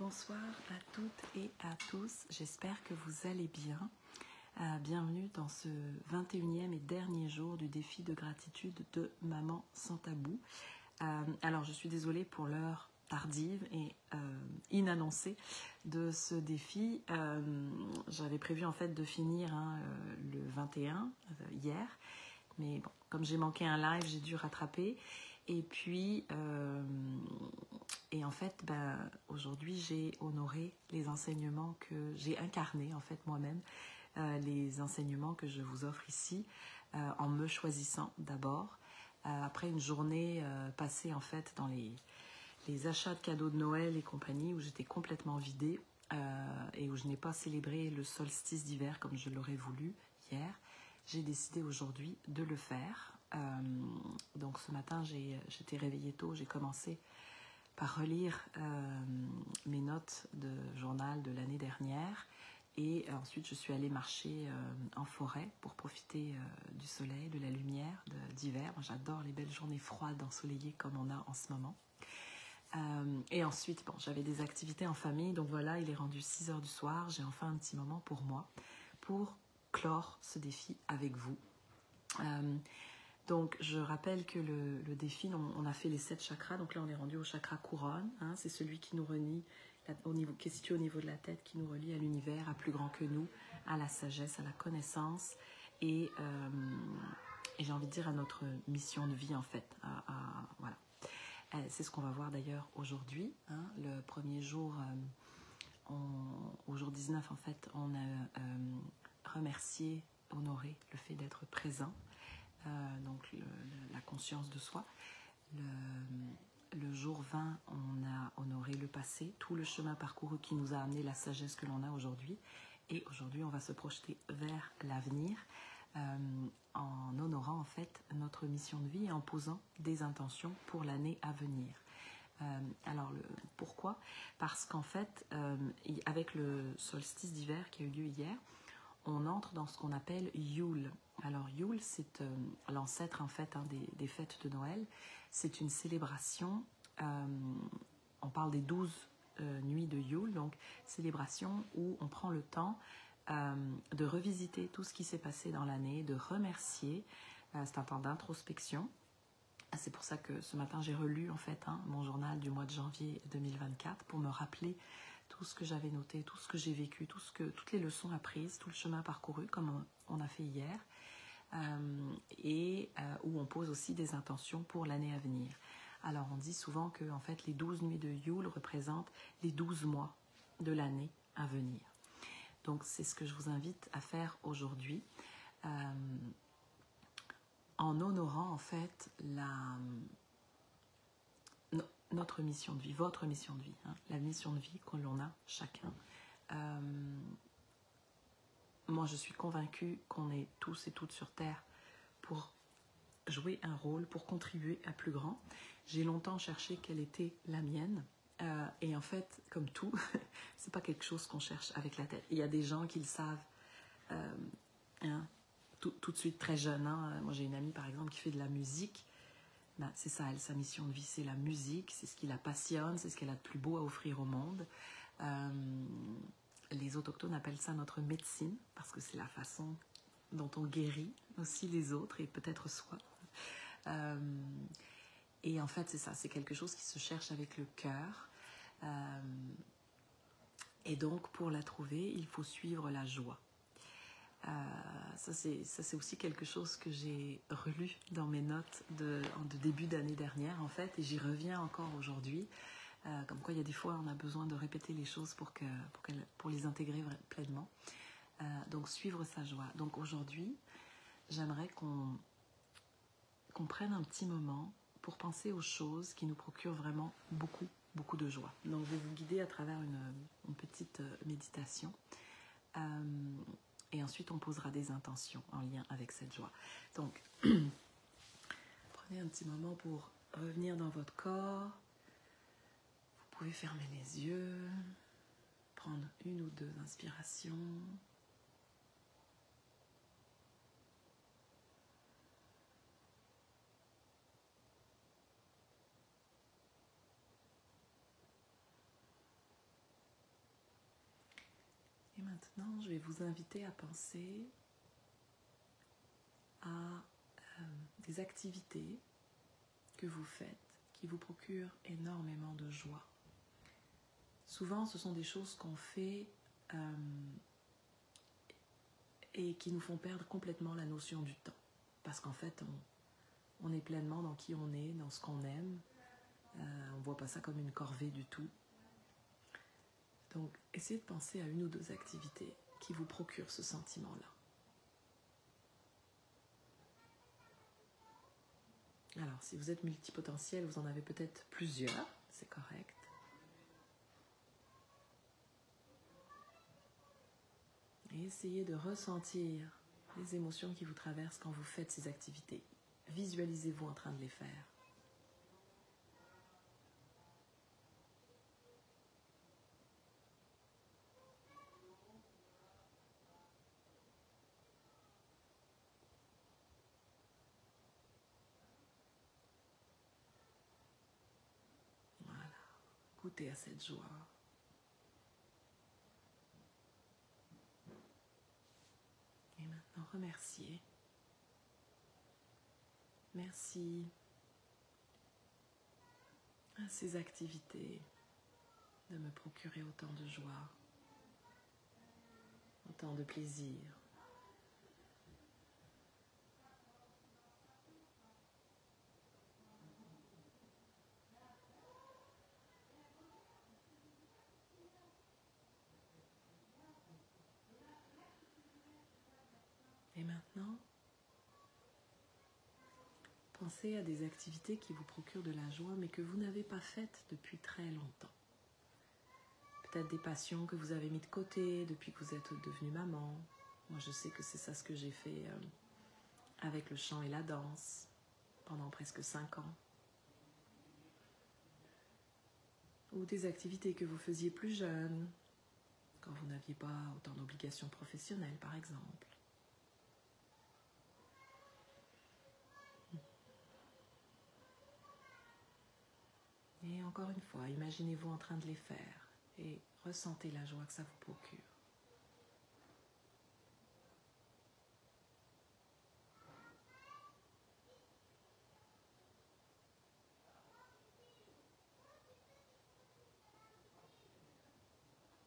Bonsoir à toutes et à tous, j'espère que vous allez bien. Bienvenue dans ce 21e et dernier jour du défi de gratitude de Maman Sans Tabou. Alors je suis désolée pour l'heure tardive et inannoncée de ce défi. J'avais prévu en fait de finir le 21 hier, mais bon, comme j'ai manqué un live, j'ai dû rattraper. Et puis, en fait, aujourd'hui, j'ai honoré les enseignements que j'ai incarnés, en fait, moi-même, les enseignements que je vous offre ici, en me choisissant d'abord. Après une journée passée, en fait, dans les achats de cadeaux de Noël et compagnie, où j'étais complètement vidée et où je n'ai pas célébré le solstice d'hiver comme je l'aurais voulu hier, j'ai décidé aujourd'hui de le faire. Donc ce matin, j'étais réveillée tôt, j'ai commencé par relire mes notes de journal de l'année dernière et ensuite je suis allée marcher en forêt pour profiter du soleil, de la lumière d'hiver. Moi, j'adore les belles journées froides, ensoleillées comme on a en ce moment. Et ensuite, bon, j'avais des activités en famille, donc voilà, il est rendu 6 h du soir, j'ai enfin un petit moment pour moi, pour clore ce défi avec vous. Donc, je rappelle que le défi, on a fait les 7 chakras. Donc là, on est rendu au chakra couronne. C'est celui qui nous relie, qui est situé au niveau de la tête, qui nous relie à l'univers, à plus grand que nous, à la sagesse, à la connaissance. Et j'ai envie de dire à notre mission de vie, en fait. Voilà. C'est ce qu'on va voir d'ailleurs aujourd'hui. Le premier jour, au jour 19, en fait, on a remercié, honoré le fait d'être présent. Donc la conscience de soi. Le jour 20, on a honoré le passé, tout le chemin parcouru qui nous a amené la sagesse que l'on a aujourd'hui. Et aujourd'hui, on va se projeter vers l'avenir en honorant en fait notre mission de vie et en posant des intentions pour l'année à venir. Alors, pourquoi ? Parce qu'en fait, avec le solstice d'hiver qui a eu lieu hier, on entre dans ce qu'on appelle Yule. Alors Yule, c'est l'ancêtre en fait des fêtes de Noël. C'est une célébration, on parle des 12 nuits de Yule, donc célébration où on prend le temps de revisiter tout ce qui s'est passé dans l'année, de remercier. C'est un temps d'introspection. C'est pour ça que ce matin j'ai relu en fait mon journal du mois de janvier 2024 pour me rappeler tout ce que j'avais noté, tout ce que j'ai vécu, toutes les leçons apprises, tout le chemin parcouru comme on a fait hier, et où on pose aussi des intentions pour l'année à venir. Alors on dit souvent que en fait, les 12 nuits de Yule représentent les 12 mois de l'année à venir. Donc c'est ce que je vous invite à faire aujourd'hui, en honorant en fait notre mission de vie, votre mission de vie, la mission de vie que l'on a chacun. Moi, je suis convaincue qu'on est tous et toutes sur Terre pour jouer un rôle, pour contribuer à plus grand. J'ai longtemps cherché quelle était la mienne. Et en fait, comme tout, c'est pas quelque chose qu'on cherche avec la tête. Il y a des gens qui le savent tout de suite très jeune. Moi, j'ai une amie, par exemple, qui fait de la musique. C'est ça, elle, sa mission de vie, c'est la musique, c'est ce qui la passionne, c'est ce qu'elle a de plus beau à offrir au monde. Les autochtones appellent ça notre médecine, parce que c'est la façon dont on guérit aussi les autres et peut-être soi. Et en fait, c'est ça, c'est quelque chose qui se cherche avec le cœur. Et donc, pour la trouver, il faut suivre la joie. Ça c'est aussi quelque chose que j'ai relu dans mes notes de début d'année dernière en fait, et j'y reviens encore aujourd'hui, comme quoi il y a des fois on a besoin de répéter les choses pour les intégrer pleinement. Donc suivre sa joie. Donc aujourd'hui j'aimerais qu'on prenne un petit moment pour penser aux choses qui nous procurent vraiment beaucoup de joie. Donc je vais vous guider à travers une petite méditation. Et ensuite, on posera des intentions en lien avec cette joie. Donc, prenez un petit moment pour revenir dans votre corps. Vous pouvez fermer les yeux, prendre 1 ou 2 inspirations. maintenant, je vais vous inviter à penser à des activités que vous faites qui vous procurent énormément de joie. Souvent, ce sont des choses qu'on fait et qui nous font perdre complètement la notion du temps. Parce qu'en fait, on est pleinement dans qui on est, dans ce qu'on aime. On ne voit pas ça comme une corvée du tout. Donc, essayez de penser à une ou deux activités qui vous procurent ce sentiment-là. Alors, si vous êtes multipotentiel, vous en avez peut-être plusieurs, c'est correct. Et essayez de ressentir les émotions qui vous traversent quand vous faites ces activités. Visualisez-vous en train de les faire. Voilà. Goûtez à cette joie. Et maintenant, remerciez. Merci à ces activités de me procurer autant de joie, autant de plaisir. Et maintenant, pensez à des activités qui vous procurent de la joie, mais que vous n'avez pas faites depuis très longtemps. Peut-être des passions que vous avez mis de côté depuis que vous êtes devenue maman. Moi, je sais que c'est ça ce que j'ai fait avec le chant et la danse pendant presque 5 ans. Ou des activités que vous faisiez plus jeune, quand vous n'aviez pas autant d'obligations professionnelles, par exemple. Et encore une fois, imaginez-vous en train de les faire et ressentez la joie que ça vous procure.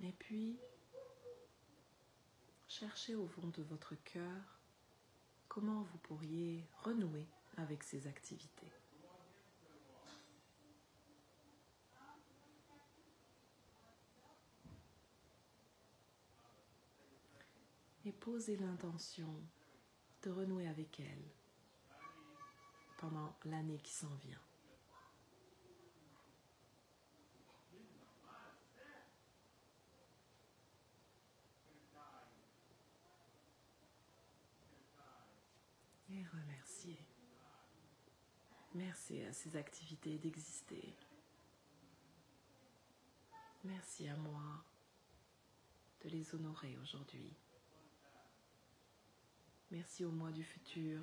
Et puis, cherchez au fond de votre cœur comment vous pourriez renouer avec ces activités. Et posez l'intention de renouer avec elles pendant l'année qui s'en vient. Et remerciez. Merci à ces activités d'exister. Merci à moi de les honorer aujourd'hui. Merci au moi du futur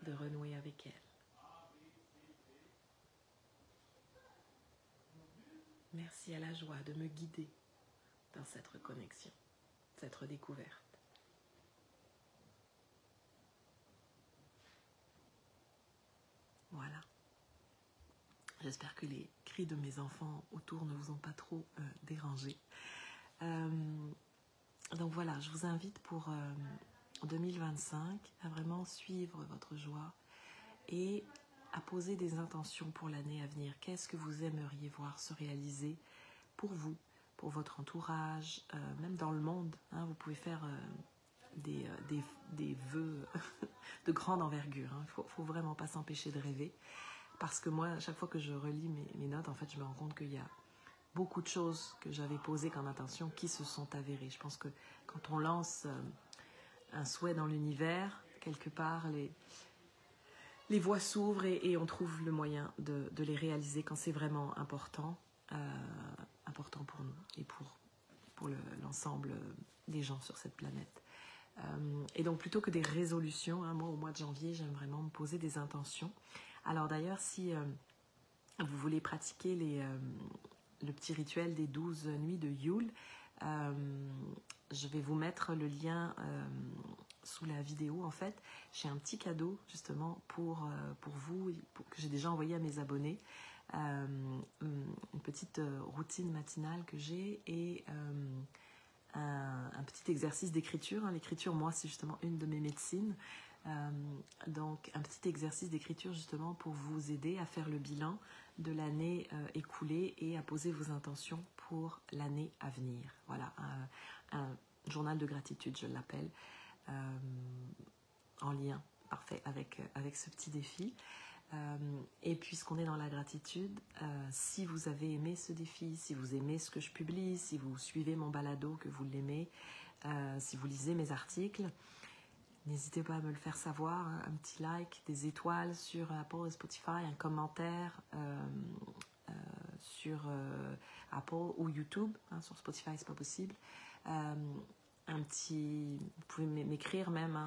de renouer avec elles. Merci à la joie de me guider dans cette reconnexion, cette redécouverte. Voilà. J'espère que les cris de mes enfants autour ne vous ont pas trop dérangé. Donc voilà, je vous invite pour 2025 à vraiment suivre votre joie et à poser des intentions pour l'année à venir. Qu'est-ce que vous aimeriez voir se réaliser pour vous, pour votre entourage, même dans le monde, hein, vous pouvez faire des vœux de grande envergure. Il ne faut vraiment pas s'empêcher de rêver. Parce que moi, à chaque fois que je relis mes notes, en fait, je me rends compte qu'il y a beaucoup de choses que j'avais posées comme intention qui se sont avérées. Je pense que quand on lance un souhait dans l'univers, quelque part, les voies s'ouvrent et on trouve le moyen de les réaliser quand c'est vraiment important pour nous et pour l'ensemble des gens sur cette planète. Et donc, plutôt que des résolutions, hein, moi, au mois de janvier, j'aime vraiment me poser des intentions. Alors d'ailleurs, si vous voulez pratiquer le petit rituel des 12 nuits de Yule, Je vais vous mettre le lien sous la vidéo. En fait, j'ai un petit cadeau justement pour vous, que j'ai déjà envoyé à mes abonnés. Une petite routine matinale que j'ai et un petit exercice d'écriture. L'écriture, moi, c'est justement une de mes médecines. Donc, un petit exercice d'écriture justement pour vous aider à faire le bilan de l'année écoulée et à poser vos intentions pour l'année à venir. Voilà, un journal de gratitude, je l'appelle, en lien parfait avec ce petit défi. Et puisqu'on est dans la gratitude, si vous avez aimé ce défi, si vous aimez ce que je publie, si vous suivez mon balado, que vous l'aimez, si vous lisez mes articles, n'hésitez pas à me le faire savoir, un petit like, des étoiles sur Apple et Spotify, un commentaire sur Apple ou YouTube. Sur Spotify, c'est pas possible. Vous pouvez m'écrire même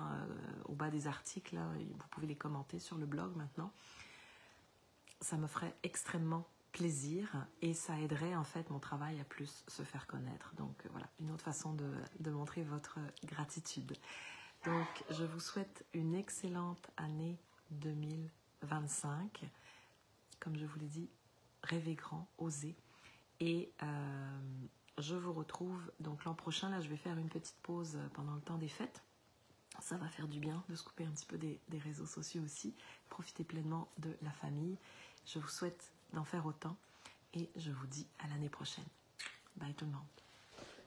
au bas des articles. Vous pouvez les commenter sur le blog maintenant. Ça me ferait extrêmement plaisir et ça aiderait en fait mon travail à plus se faire connaître. Donc voilà, une autre façon de montrer votre gratitude. Donc, je vous souhaite une excellente année 2025. Comme je vous l'ai dit, rêvez grand, osez. Et je vous retrouve donc l'an prochain. Là, je vais faire une petite pause pendant le temps des fêtes. Ça va faire du bien de se couper un petit peu des réseaux sociaux aussi. Profitez pleinement de la famille. Je vous souhaite d'en faire autant. Et je vous dis à l'année prochaine. Bye tout le monde.